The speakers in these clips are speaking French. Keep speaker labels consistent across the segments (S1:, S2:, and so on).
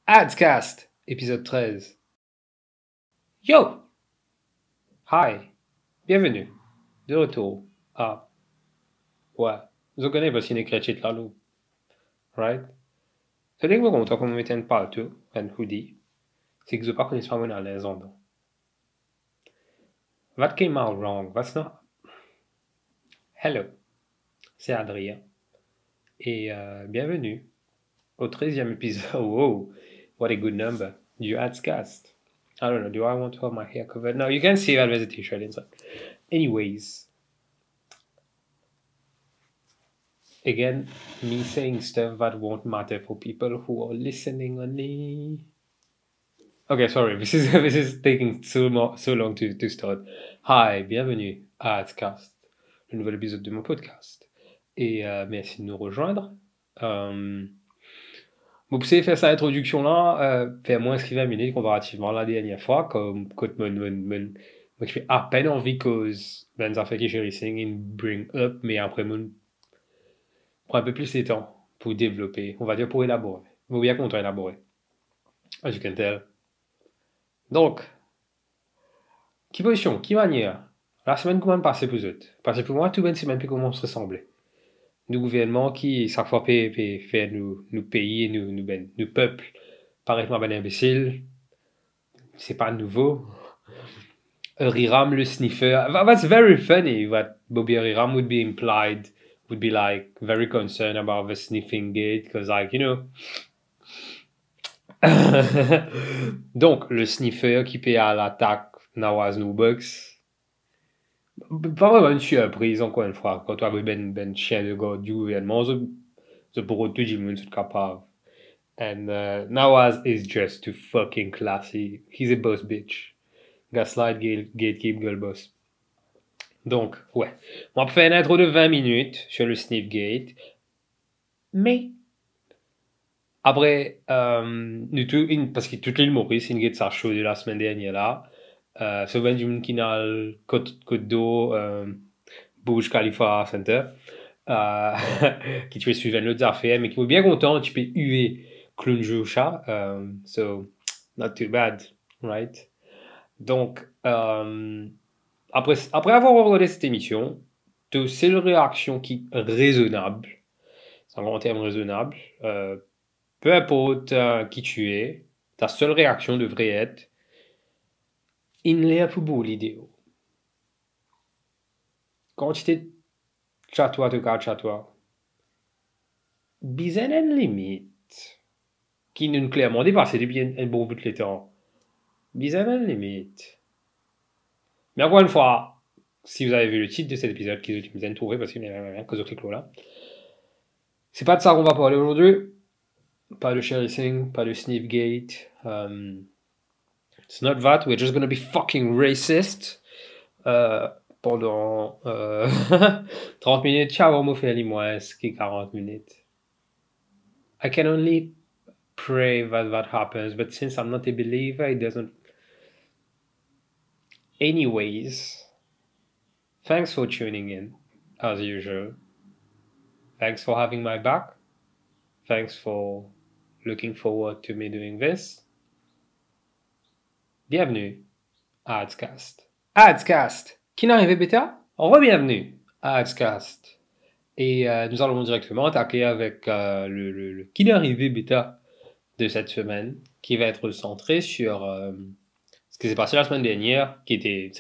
S1: Adscast, épisode 13. Yo! Hi! Bienvenue. De retour. Ah, ouais. Vous connaissez parce qu'il est de la loup. Right? C'est que vous comptez comme mettez un paletot, un hoodie. C'est que vous pas connaissez pas à l'aise en dedans. What came out wrong? What's not? Hello. C'est Adrien. Et bienvenue au 13e épisode. Wow! What a good number. Du Adscast. I don't know. Do I want to have my hair covered? No, you can see that there's a t-shirt inside. Anyways. Again, me saying stuff that won't matter for people who are listening only. Okay, sorry, this is taking so long to start. Hi, bienvenue à Adscast, le nouvel épisode de mon podcast. Et merci de nous rejoindre. Vous pouvez faire cette introduction-là, faire moins ce qui va minutes comparativement à la dernière fois, comme quand je fais à peine envie cause ben ça fait que j'ai racing bring up, mais après prend un peu plus de temps pour développer, on va dire pour élaborer. Vous bien content élaborer. As you can tell. Donc, qui position, qui manière? La semaine comment passer pour eux? Parce que pour moi, tout le monde semaine puis comment on se ressemblait. Nous gouvernement qui, chaque fois, fait nous pays, nous peuples, paraître ben imbécile. C'est pas nouveau. Riram le sniffer. That's very funny that Bobby Riram would be implied, would be like very concerned about the sniffing gate, because like, you know. Donc, le sniffer qui paye à l'attaque Nawaz Nubox. Pas vraiment une surprise, encore une fois. Quand tu as ben chien de gars du gouvernement, c'est pour tout le monde capable. And Nawaz is just too fucking classy. He's a boss bitch. Gaslight, gatekeep, girl boss. Donc, ouais. On va faire une intro de 20 minutes sur le sniff gate. Mais après, parce que toute l'île Maurice, il y a sa show de la semaine dernière là. Souvent, du monde qui n'a le Côte d'eau, Burj Khalifa Center, qui tu es suivant l'autre affaire, mais qui est bien content, tu peux huer clown jeu chat. So, not too bad, right? Donc, après avoir regardé cette émission, tu as c'est une réaction qui est raisonnable. C'est un grand terme raisonnable. Peu importe qui tu es, ta seule réaction devrait être in l'air pour beau l'idéo. Quand tu t'es chatoué, tu gardes chatoué. Bizarre une limite qui nous clairement dépassé depuis un bon bout de temps. Bizarre une limite. Mais encore une fois, si vous avez vu le titre de cet épisode, qui est bien trouvé parce qu'il n'y a rien que ce là. C'est pas de ça qu'on va parler aujourd'hui. Pas de sharing, pas de sniffgate. It's not that. We're just gonna be fucking racist pendant 30 minutes. Ciao, on m'a fait moins que 40 minutes. I can only pray that happens, but since I'm not a believer, it doesn't. Anyways, thanks for tuning in, as usual. Thanks for having my back. Thanks for looking forward to me doing this. Bienvenue à Adscast. Adscast! Qui n'arrivait bêta? Re-bienvenue à Adscast. Et nous allons directement attaquer avec le qui n'arrivait bêta de cette semaine, qui va être centré sur ce qui s'est passé la semaine dernière, qui était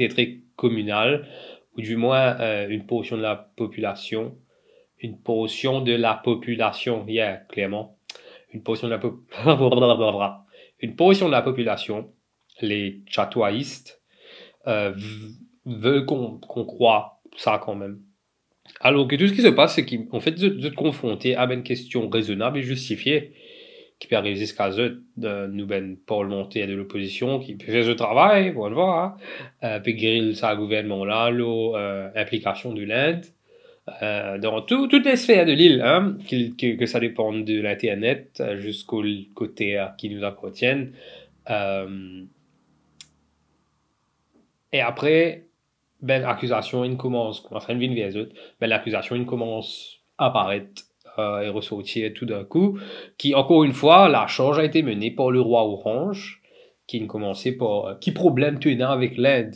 S1: très communal, ou du moins une portion de la population, clairement, une portion de la population, les chatoistes, veulent qu'on croit ça quand même. Alors que tout ce qui se passe, c'est qu'en fait, de te confronter à une question raisonnable et justifiée, qui peut arriver jusqu'à nous ben parlementaires de l'opposition, qui peut faire ce travail, on le voir, peut griller ça gouvernement là, l'implication de l'Inde, dans toutes les sphères de l'île, hein, que ça dépend de l'internet jusqu'au côté qui nous appartiennent. Et après, ben l'accusation il commence à venir vers eux, ben l'accusation il commence à apparaître est ressorti tout d'un coup, qui, encore une fois, la charge a été menée par le roi Orange, qui a commencé par qui problème tenant avec l'Inde,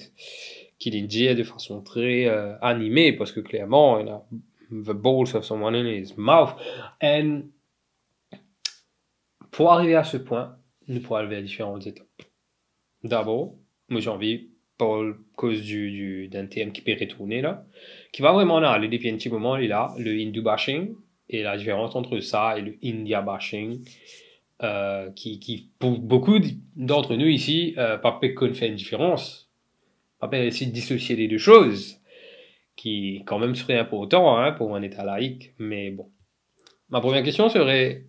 S1: qui l'a dit de façon très animée, parce que clairement, il a the balls of someone in his mouth. Et pour arriver à ce point, nous pourrons arriver à différentes étapes. D'abord, moi j'ai envie, pour cause d'un thème qui peut retourner là, qui va vraiment aller depuis un petit moment, il est là, le Hindu bashing, et la différence entre ça et le India bashing, qui pour beaucoup d'entre nous ici, pas qu'on fait une différence, pas essayer de dissocier les deux choses, qui quand même serait important hein, pour un État laïque, mais bon. Ma première question serait,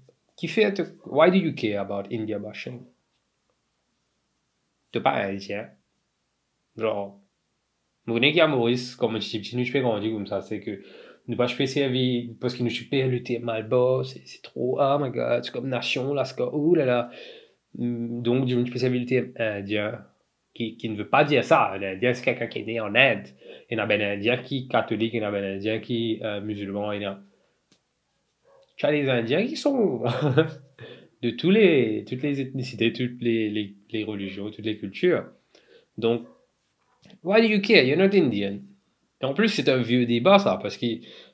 S1: why do you care about India bashing? T'es pas indien. Genre, vous connaissez qu'il y a Maurice, comme un petit nous fais grandir comme ça, c'est que ne pas je servir parce qu'il nous super le thème mal bas, c'est trop, oh my god, c'est comme nation, là, c'est comme, ouh là là. Donc, je me fais servir le thème indien, qui ne veut pas dire ça. L'Indien, c'est quelqu'un qui est né en Inde. Il y en a un Indien qui est catholique, il y en a un Indien qui est musulman, il y a. Tu as des Indiens qui sont de toutes les ethnicités, toutes les religions, toutes les cultures. Donc, why do you care? You're not Indian. Et en plus, c'est un vieux débat, ça, parce que,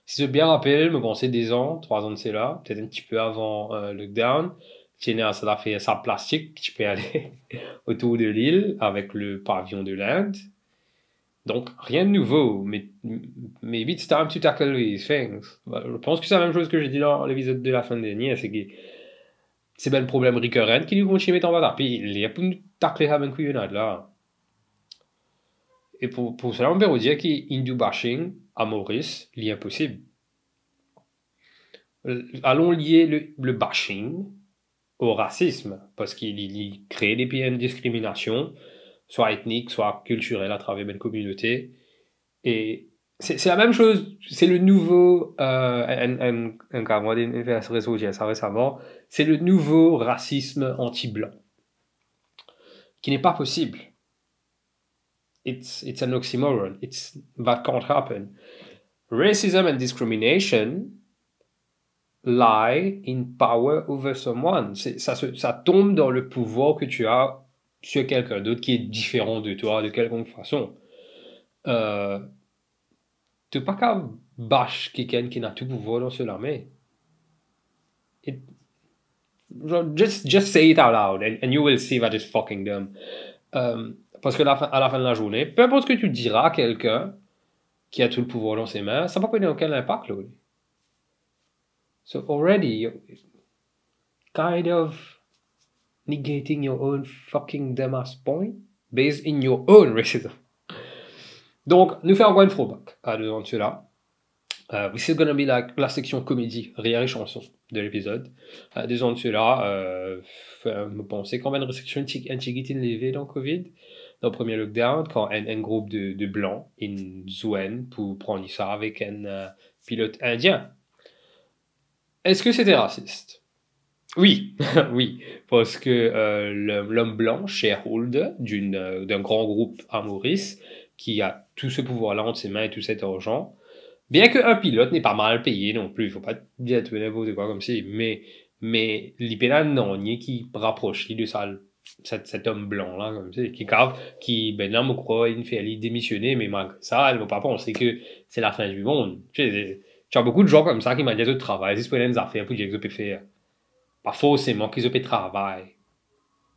S1: si je bien rappelle, me pensais 3 ans de cela, peut-être un petit peu avant le lockdown, ça a fait sa plastique, tu peux aller autour de l'île avec le pavillon de l'Inde. Donc, rien de nouveau, mais maybe it's time to tackle these things. Je pense que c'est la même chose que j'ai dit dans l'épisode de la fin dernière, c'est que c'est bien le problème récurrent qui nous continue à mettre en bas. Puis, il y a pour nous tacler ça, ben, là. Et pour cela, on peut dire que Hindu bashing à Maurice, il est impossible. Allons lier le bashing au racisme, parce qu'il crée des pays de discrimination, soit ethnique, soit culturelle à travers une communauté. Et c'est la même chose, c'est le nouveau, un cas, moi, ça récemment, c'est le nouveau racisme anti-blanc, qui n'est pas possible. It's an oxymoron. That can't happen. Racism and discrimination lie in power over someone. Ça tombe dans le pouvoir que tu as sur quelqu'un d'autre qui est différent de toi de quelconque façon. Tu n'as pas qu'à bâcher quelqu'un qui n'a tout pouvoir dans ce l'armée. Just say it out loud and you will see that it's fucking dumb. Parce que à la fin de la journée, peu importe ce que tu diras à quelqu'un qui a tout le pouvoir dans ses mains, ça ne va pas avoir aucun impact là. So already you're kind of negating your own fucking dumbass point based in your own racism. Donc, nous faisons encore une throwback à deux ans de cela. This is gonna be like la section comédie, rire et chanson de l'épisode. Deux ans de cela, me penser quand même une restriction anti-guitine levée dans Covid, dans le premier lockdown, quand un groupe de blancs, in Zuen, pour prendre ça avec un pilote indien. Est-ce que c'était raciste? Oui, oui, parce que l'homme blanc, shareholder d'un grand groupe à Maurice, qui a tout ce pouvoir-là entre ses mains et tout cet argent, bien qu'un pilote n'est pas mal payé non plus, il ne faut pas dire tout n'importe quoi comme ça, mais l'IPNA non, ni qui rapproche de ça, cet homme blanc-là, comme ça, qui ben là, me croit, il fait aller démissionner, mais malgré ça, elle ne va pas penser que c'est la fin du monde. Tu as beaucoup de gens comme ça qui m'ont dit de travail, c'est ce des affaires pour dire que je peux faire. Pas forcément qu'ils ont fait travail.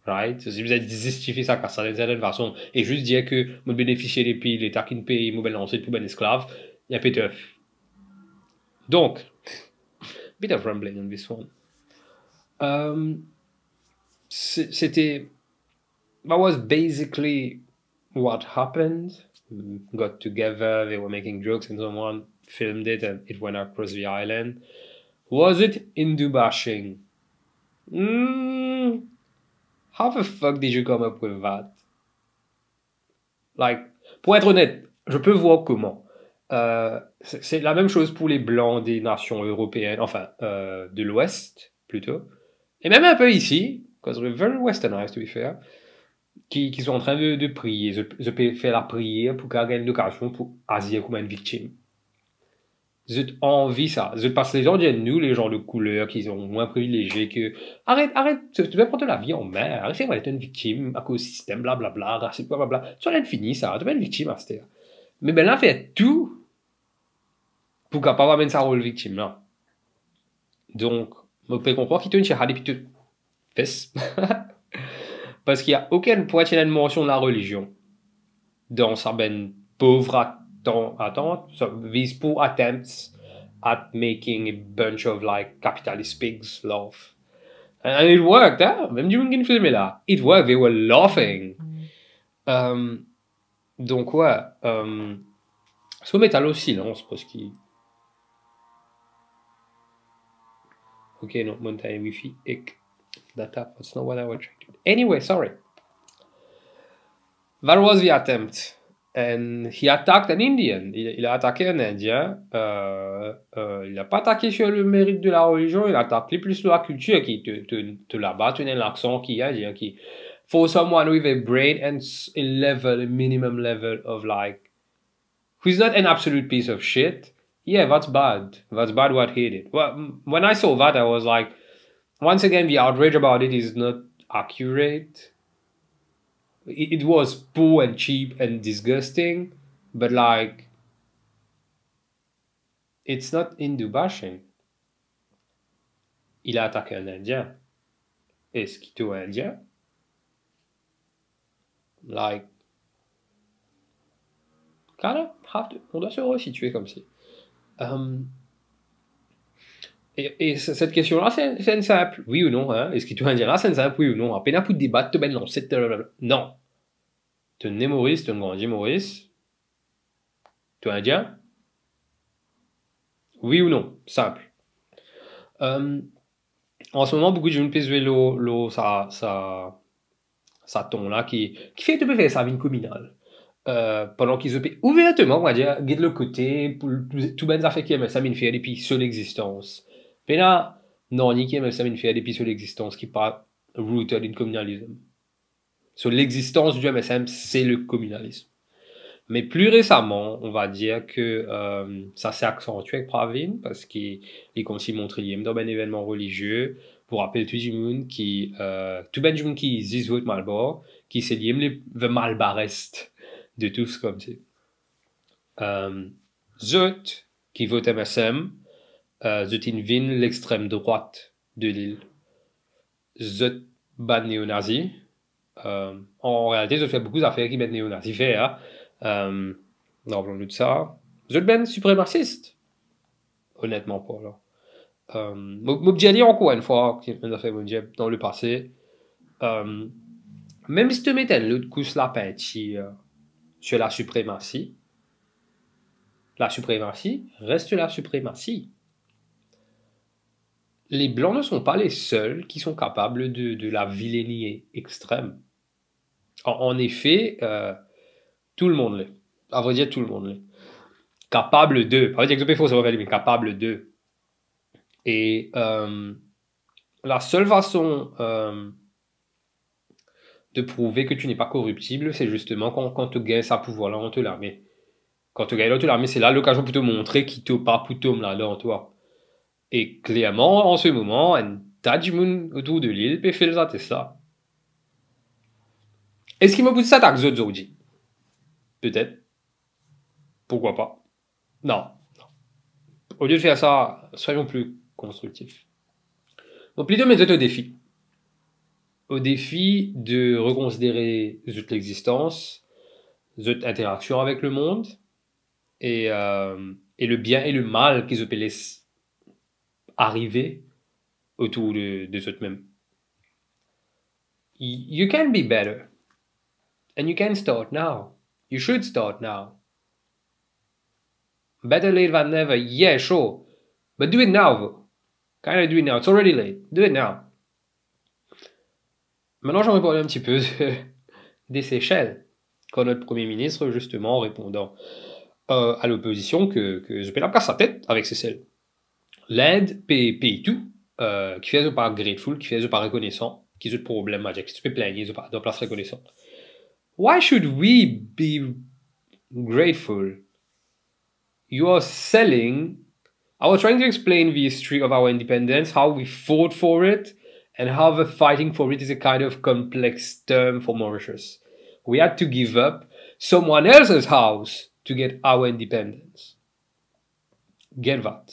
S1: Right? Si vous êtes justifié ça comme ça d'une certaine façon, et juste dire que vous bénéficiez des pays, l'État qui ne paye, vous lancer tout ben esclave, il y a peut-être. Donc, bit of rambling on this one. C'était. That was basically what happened. Got together, they were making jokes, and someone filmed it, and it went across the island. Was it Hindu bashing? How the fuck did you come up with that? Like, pour être honnête, je peux voir comment. C'est la même chose pour les blancs des nations européennes, enfin, de l'Ouest, plutôt. Et même un peu ici, because we're very westernized, to be fair, qui sont en train de prier. Je peux faire la prière pour qu'elle gagne l'occasion pour agir comme une victime. J'ai envie ça. Parce que les gens disent nous, les gens de couleur, qui sont moins privilégiés que. Arrête, tu vas prendre la vie en main. Arrête d'être une victime à cause du système, blablabla, racisme, blablabla. Tu vas être fini ça. Tu vas être une victime à cette. Mais ben là, fait tout pour capable amener sa rôle victime là. Donc, je peux comprendre qu'il te dit depuis tout fesse. Parce qu'il n'y a aucune poitrine de mention de la religion dans sa ben pauvre attente, vise pour attempts at making a bunch of like capitalist pigs laugh. And it worked, hein? Même du monde qui filmait là. It worked, they were laughing. Donc ouais, faut mettre au silence parce qu'il. Ok, non, montagne wifi, data, that's not what I was trying to do. Anyway, sorry. That was the attempt. And he attacked an Indian. Il a attaqué un Indien. Il n'a pas attaqué sur le mérite de la religion, il a attaqué plus sur la culture qui te là-bas, tu as l'accent qui a qui. For someone with a brain and a level, a minimum level of like, who's not an absolute piece of shit, yeah, that's bad. That's bad what he did. Well, when I saw that, I was like, once again, the outrage about it is not accurate. It was poor and cheap and disgusting, but like, it's not Hindu bashing. Il a attaqué un Indien. Est-ce qu'il est Indien? Like, kind of have to, on doit se resituer comme si. Et cette question-là, c'est une simple, oui ou non, hein? Est-ce qu'il est Indien là, c'est une simple, oui ou non? À peine pour débattre, tu ben non, c'est non. Tu es né Maurice, tu es grandi Maurice. Tu es Indien? Oui ou non? Simple. En ce moment, beaucoup de gens pèsent vélo, ça tombe là, qui fait tout faire sa vie communale. Pendant qu'ils ont ouvertement, on va dire, guide le côté, pour tout ben ça fait qu'il y a ça fait depuis sur l'existence. Mais là, non, ni qui ça fait depuis sur l'existence, qui pas rooted in communalisme. Sur l'existence du MSM, c'est le communalisme. Mais plus récemment, on va dire que ça s'est accentué avec Pravin, parce qu'il comme s'il montrait dans un événement religieux, pour rappeler tout le monde qui, tout le monde qui dit vote Malbor, qui s'est lié le Malbarest de tous comme c'est. Zot, qui vote MSM, Zot invine l'extrême droite de l'île. Zot ban néo-nazi. En réalité, Zot fait beaucoup d'affaires qui mettent néo-nazi fait, hein. Non, de ça. Zot ben suprémaciste. Honnêtement, pas là. J'ai dit encore une fois, dans le passé, même si tu mettais l'autre couche la peinture sur la suprématie reste la suprématie. Les Blancs ne sont pas les seuls qui sont capables de la vilainie extrême. En effet, tout le monde l'est. À vrai dire, tout le monde l'est. Capable de. Pas dire que c'est faux, ça va mais capable de. Et la seule façon de prouver que tu n'es pas corruptible, c'est justement quand tu gagnes sa pouvoir-là, on te la met. Quand tu gagnes là, tu la mets, c'est là l'occasion pour te montrer qui te pas pour te là dans toi. Et clairement, en ce moment, un tas de monde autour de l'île peut faire ça. Est-ce qu'il m'a poussé ça avec d'autres aujourd'hui? Peut-être. Pourquoi pas? Non. Au lieu de faire ça, soyons plus constructifs. Donc, plutôt mettre au défi. Au défi de reconsidérer toute l'existence, toute interaction avec le monde, et le bien et le mal qu'ils appellent arriver autour de eux-mêmes. You can be better. And you can start now. You should start now. Better late than never, yeah, sure. But do it now, though. Kind of do it now. It's already late. Do it now. Maintenant, j'aimerais parler un petit peu des Seychelles. Quand notre Premier ministre, justement, en répondant à l'opposition, que je peux la casse sa tête avec Seychelles. L'Inde paye tout, qui fait pas grateful, qui fait pas reconnaissant, qui a des problèmes magiques. Si tu peux plaigner, ils ont pas de place reconnaissant. Why should we be grateful? You are selling I was trying to explain the history of our independence, how we fought for it, and how the fighting for it is a kind of complex term for Mauritius. We had to give up someone else's house to get our independence. Get that?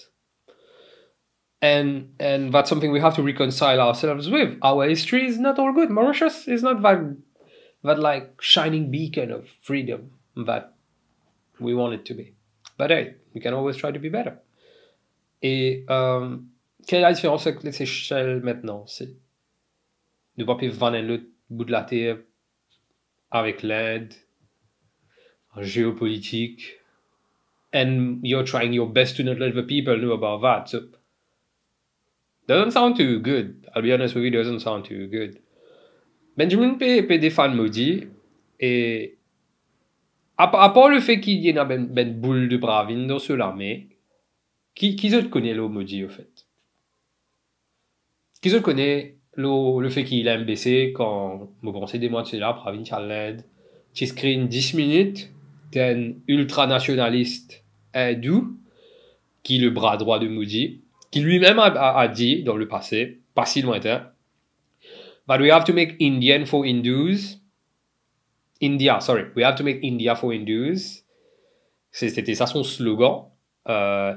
S1: And that's something we have to reconcile ourselves with. Our history is not all good. Mauritius is not that like shining beacon of freedom that we want it to be. But hey, we can always try to be better. Et quelle est la différence avec les Seychelles maintenant? C'est de pas vendre l'autre bout de la terre avec l'Inde, géopolitique, and you're trying your best to not let the people know about that. So, doesn't sound too good. I'll be honest with you, doesn't sound too good. Benjamin peut des fans maudits, et à part le fait qu'il y ait une boule de bravine dans ce l'armée, qui se connaît l'eau maudit au fait? Qui se connaît le fait qu'il a MBC quand vous pensez des mois de cela, bravine Charled, qui screen 10 minutes, d'un ultranationaliste hindou, qui est le bras droit de Moody, qui lui-même a dit dans le passé, pas si lointain, but we have to make Indian for Hindus. India, sorry, we have to make India for Hindus. C'était ça son slogan.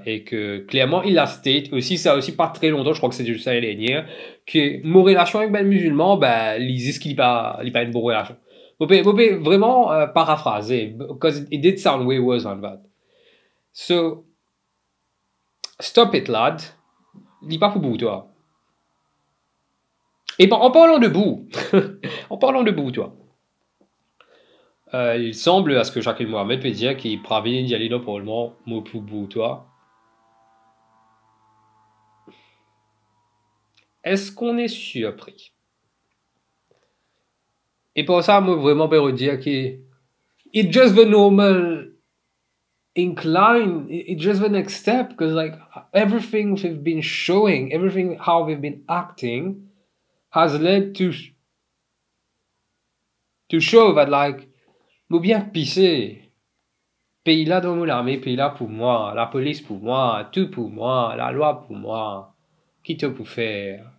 S1: Et que clairement il a state aussi, ça aussi pas très longtemps, je crois que c'était juste l'année dernière, que mon relation avec ben musulman, ben, ils disent qu'il n'est pas une bonne relation. Vous pouvez vraiment paraphraser, because it did sound way worse than that. So, stop it, lad. Dis pas pour bout, toi. Et en parlant de bout, en parlant de bout, toi. Il semble, à ce que Jacques Mohamed peut dire, qu'il prévient d'y aller dans le Parlement, mot pour bout, toi. Est-ce qu'on est surpris? Et pour ça, moi, vraiment, je peux dire que it's just the normal incline, it's just the next step, because like everything we've been showing, everything how we've been acting has led to show that like nous bien pisser. Pays là dans l'armée, pays là pour moi, la police pour moi, tout pour moi, la loi pour moi. Qui te peut faire?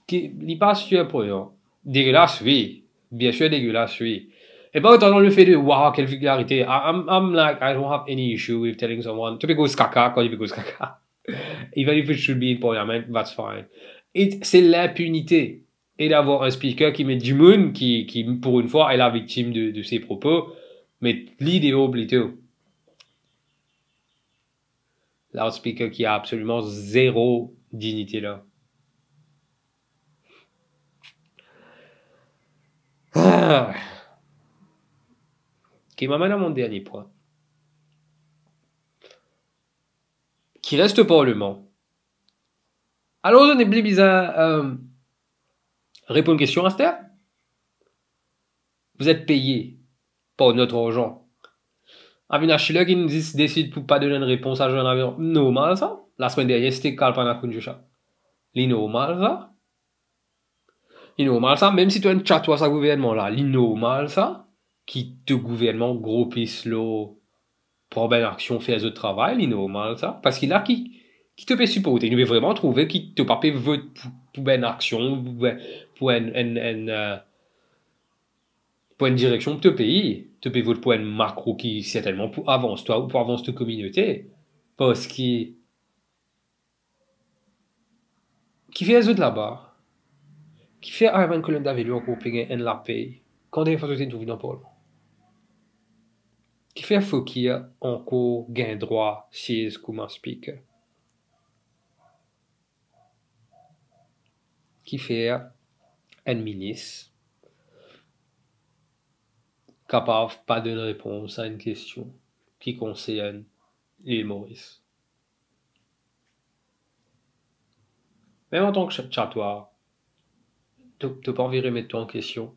S1: Qui n'est pas surprenant. Dégueulasse, oui. Bien sûr, dégueulasse, oui. Et pas autant dans le fait de wow, quelle vulgarité. I'm like, I don't have any issue with telling someone to be go caca quand il go caca. Even if it should be in parliament, that's fine. C'est l'impunité. Et d'avoir un speaker qui met du monde, qui, pour une fois, est la victime de ses propos, mais l'idéal plutôt. Là, un speaker qui a absolument zéro dignité là. Ah. Qui m'amène à mon dernier point. Qui reste au Parlement. Alors, on est bien bizarre. Répondre une question à cette heure. Vous êtes payé par notre argent. Avina Schiller qui nous décide pour pas donner une réponse à Jean Avion. Normal ça. La semaine dernière, c'était Kalpana Kunjusha. L'innormal ça. L'innormal ça. Même si tu as un chat, toi, ça gouvernement là. L'innormal ça. Qui te gouvernement gros pislo pour ben action fait de travail. L'innormal ça. Parce qu'il a qui te peut supporter. Il veut vraiment trouver qui te pape vote pour ben action. Pour une direction de ton pays, te paye votre point macro qui certainement pour avance toi ou pour avance ta communauté, parce qui fait les autres là-bas, qui fait avant que l'on d'avait encore payer en la paye, quand des fois tu es dans Paul, qui fait faut qu'il y a encore gain droit si c'est comme un speaker, qui fait un ministre capable pas de réponse à une question qui concerne l'île Maurice. Même en tant que chatouar, tu pas envie de remettre toi en question,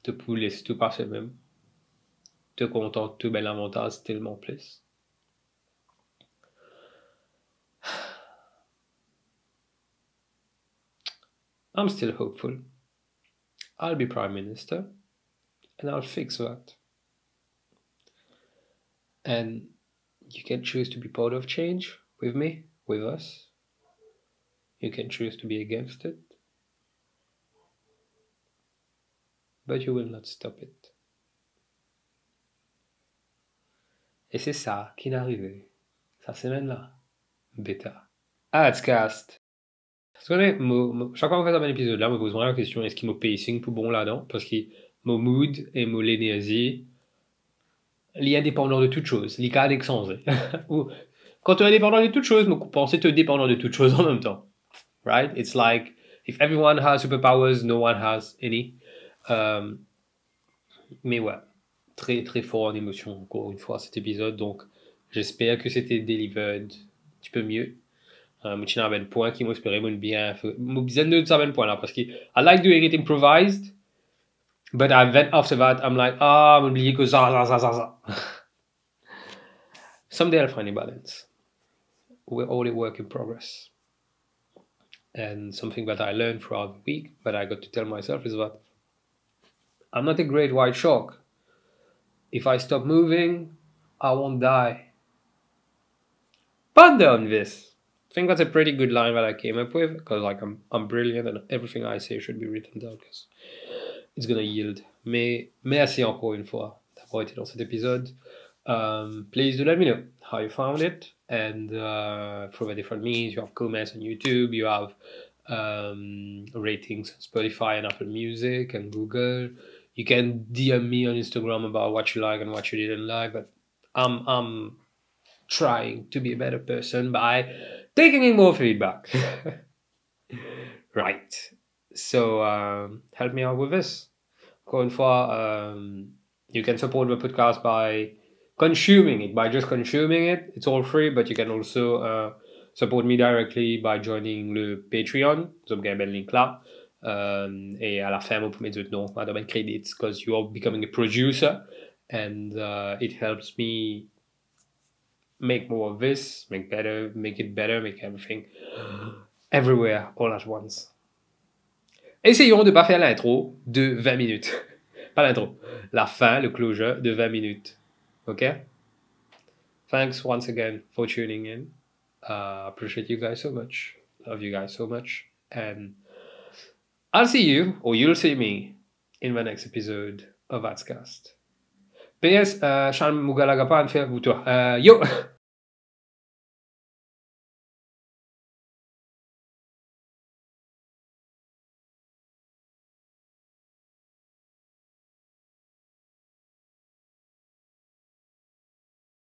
S1: tu peux laisser tout passer même, te contente tout bel avantage tellement plus. I'm still hopeful. I'll be Prime Minister. And I'll fix that. And You can choose to be part of change with me, with us. You can choose to be against it. But you will not stop it. Et c'est ça qui est arrivé cette semaine-là. Bêta. Adscast. Parce que chaque fois qu'on fait un épisode là, je me pose vraiment la question, est-ce qu'il m'a pacing tout bon là-dedans? Parce que mon mood et mon énergie, il est indépendant de toute chose. Il est carré sans. Ou quand tu es indépendant de toute chose, je pense que tu es dépendant de toute chose en même temps. Right? It's like, if everyone has superpowers, no one has any. Mais ouais, très très fort en émotion, encore une fois, cet épisode. Donc, j'espère que c'était delivered un petit peu mieux. Je n'ai un point qui m'espérait bien. Je besoin de ça point là parce que I like doing it improvised, but then after that I'm like j'ai oublié que ça. Someday I'll find a balance. We're all a work in progress. And something that I learned throughout the week, but I got to tell myself is that I'm not a great white shark. If I stop moving, I won't die. Ponder on this. I think that's a pretty good line that I came up with because like I'm brilliant and everything I say should be written down because it's gonna yield. Mais merci encore une fois d'avoir été dans cet épisode. Please do let me know how you found it and through the different means. You have comments on YouTube, you have ratings on Spotify and Apple Music and Google. You can DM me on Instagram about what you like and what you didn't like, but I'm trying to be a better person by taking in more feedback. Right. So help me out with this. Encore une fois, you can support the podcast by consuming it, by just consuming it. It's all free, but you can also support me directly by joining le Patreon. Vous avez un link là. Et à la fin, vous pouvez mettre non, pas de credits, because you are becoming a producer, and it helps me make more of this, make it better, make everything everywhere all at once. Essayons de ne pas faire l'intro de 20 minutes. Pas l'intro. La fin, le closure de 20 minutes. Okay? Thanks once again for tuning in. Appreciate you guys so much. Love you guys so much. And I'll see you, or you'll see me, in the next episode of Adscast. PS, Sean Mugalagapan, faire vous toi. Yo!